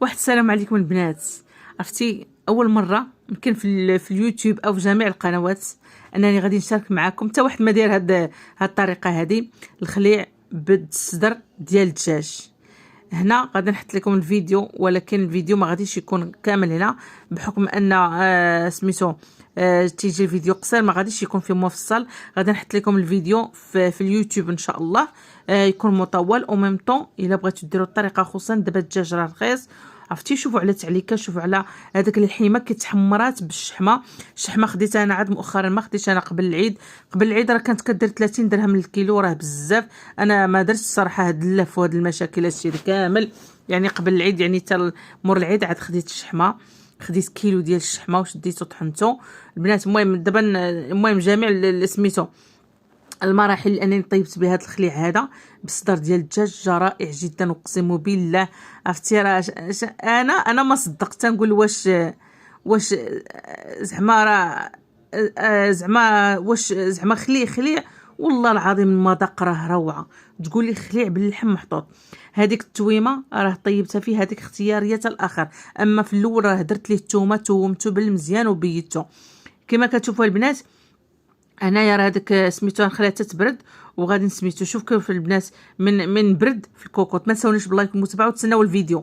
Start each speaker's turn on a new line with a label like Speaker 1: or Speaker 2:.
Speaker 1: واحد السلام عليكم البنات. عرفتي اول مره يمكن في اليوتيوب او في جميع القنوات انني غادي نشارك معكم حتى واحد ما داير هاد الطريقه هذه الخليع بالصدر ديال الدجاج. هنا غادي نحط لكم الفيديو، ولكن الفيديو ما غاديش يكون كامل هنا بحكم ان سميتو تيجي الفيديو قصير، ما غاديش يكون فيه مفصل. غادي نحط لكم الفيديو في اليوتيوب ان شاء الله يكون مطول او ميم طون. الا بغيتو ديروا الطريقه، خصوصا دابا الدجاج راه رخيص. عرفتي شوفوا على تعليكه، شوفوا على هذاك اللحيمه كيتحمرات بالشحمه. الشحمه خديتها انا عاد مؤخرا، ما خديتش انا قبل العيد. قبل العيد راه كانت كدير 30 درهم للكيلو، راه بزاف. انا ما درتش الصراحه هاد اللف وهاد المشاكل هادشي كامل، يعني قبل العيد، يعني حتى مور العيد عاد خديت الشحمه. خديت كيلو ديال الشحمه وشديته طحنته البنات. المهم دابا جميع سميتو المراحل اللي انني طيبت بها هذا الخليع هذا بالصدر ديال الدجاج جا رائع جدا، اقسم بالله. عرفتي راه انا ما صدقت، نقول واش زعما راه زعما خليع. والله العظيم المذاق راه روعه. تقول لي خليع باللحم محطوط، هذيك التويمه راه طيبتها فيه، هذيك اختياريه الاخر. اما في الاول راه درت ليه الثومه، تومته بالمزيان وبيته كما كتشوفوا البنات. هنايا راه هذاك سميتو نخليها تتبرد وغادي نسميتو. شوف كيف البنات من برد في الكوكوط. ما تنساونيش باللايك والمتابعه وتسناو الفيديو.